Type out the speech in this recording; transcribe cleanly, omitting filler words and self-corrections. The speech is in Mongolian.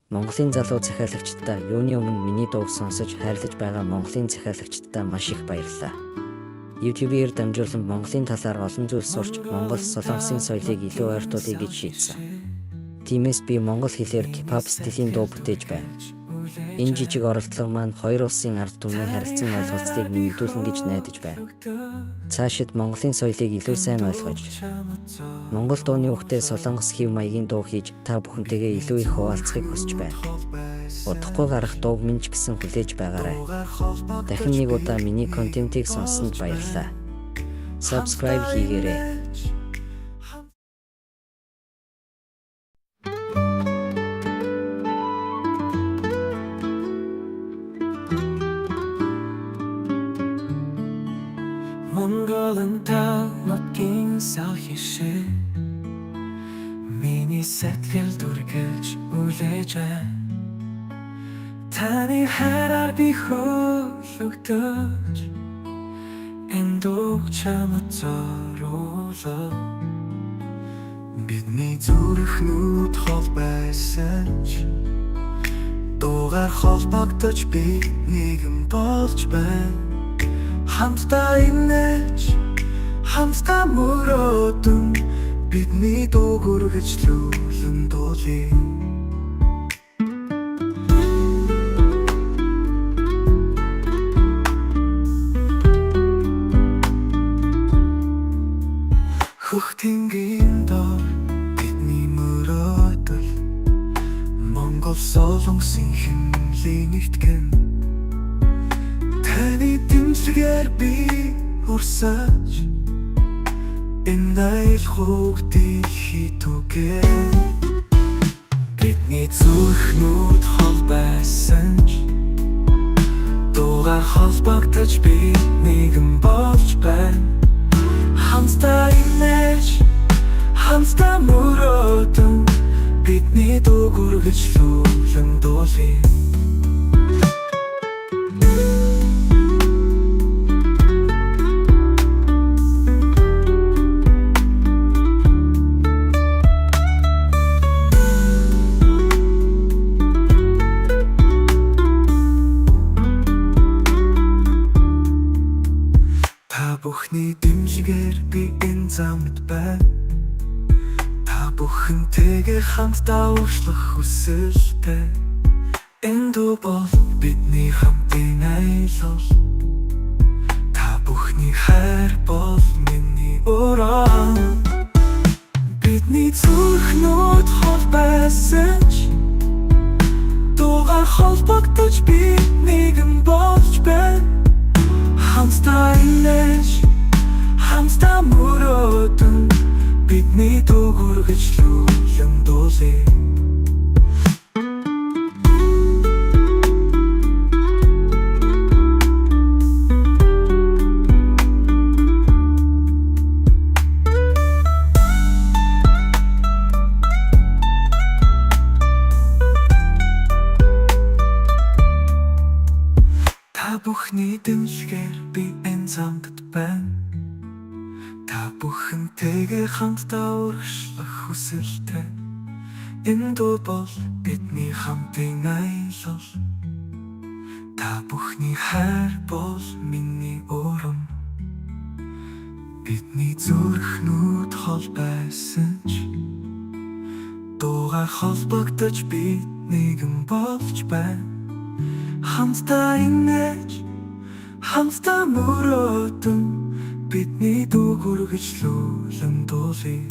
Монголын залуу захиалагчдаа юуны өмнө миний дууг сонсож хайрлаж байгаа Монголын захиалагчдаа маш их баярлалаа. YouTube-ээр дамжуулан Монголын талаар олон зүйл сурч Монгол Солонгосын соёлыг илүү ойртуулъя гэж шийдсэн. Тиймээс би монгол хэлээр K-pop стилийн дуу бүтээж байна. Энэ жижиг оролдлого маань хоёр улсын ард түмний харилцан ойлголцыг нэмэгдүүлнэ гэж найдаж байна. Цаашид Монголын соёлыг илүү сайн ойлгож, Монгол дууны үгтэй солонгос хэв маягийн дуу хийж та бүхэнтэйгээ илүү их хуваалцахыг хүсэж байна. Удахгүй гарах дууг минь ч гэсэн хүлээж байгаарай. Дахин нэг удаа миний контентыг сонссонд баярлалаа. Subscribe хийгээрэй. Монголын тавмгийн сахишээ миний сэтгэл дүргэж үлээж байна. Таны хайраар би хөлөгдөж энэ дуу чамд зориулав. Бидний зүрхнүүд хол байсан ч дуугаар холбогдож би нэгэн болж байна. Хамтдаа инээж, хамтдаа мөрөөдөн бидний дуу хүргэжлүүлэн дуулъя. Хөхтингийн доор бидний мөрөөдөл Монгол Солонгосын хэмнэлийн нэгтгэн. Таны дэмжлэгээр би урсаж энэ айлхог дэлхий түгээ. Бидний зүрхнүүд хол байсан ч дуугаар холбогдож би нэгэн болж байна. Хамтдаа инээж, хамтдаа мөрөөдөн бидний дуу хүргэжлүүлэн дуулъя. Бүхний дэмжигээр би энэ замд байна. Та бүхэнтэйгээ хамтдаа уршлах хүсэлтэй. Энэ дуу бол бидний хамтын айлал. Та бүхний хайр бол миний урам. Бидний зүрхнүүд хол байсан ч дуугаар холбогдож би нэгэн болж байна. Хамтдаа инээж, хамтдаа мөрөөдөн бидний дуу хүргэжлүүлэн дуулъя. Та бүхний дэмжлэгээр би энэ замд байна. Та бүхэнтэйгээ хамтдаа уршлах хүсэлтэй. Энэ дуу бол бидний хамтын айлал. Та бүхний хайр бол миний урам. Бидний зүрхнүүд хол байсан ч дуугаар холбогдож би нэгэн болж байна. Хамтдаа инээж, хамтдаа мөрөөдөн бидний дуу хүргэжлүүлэн дуулъя.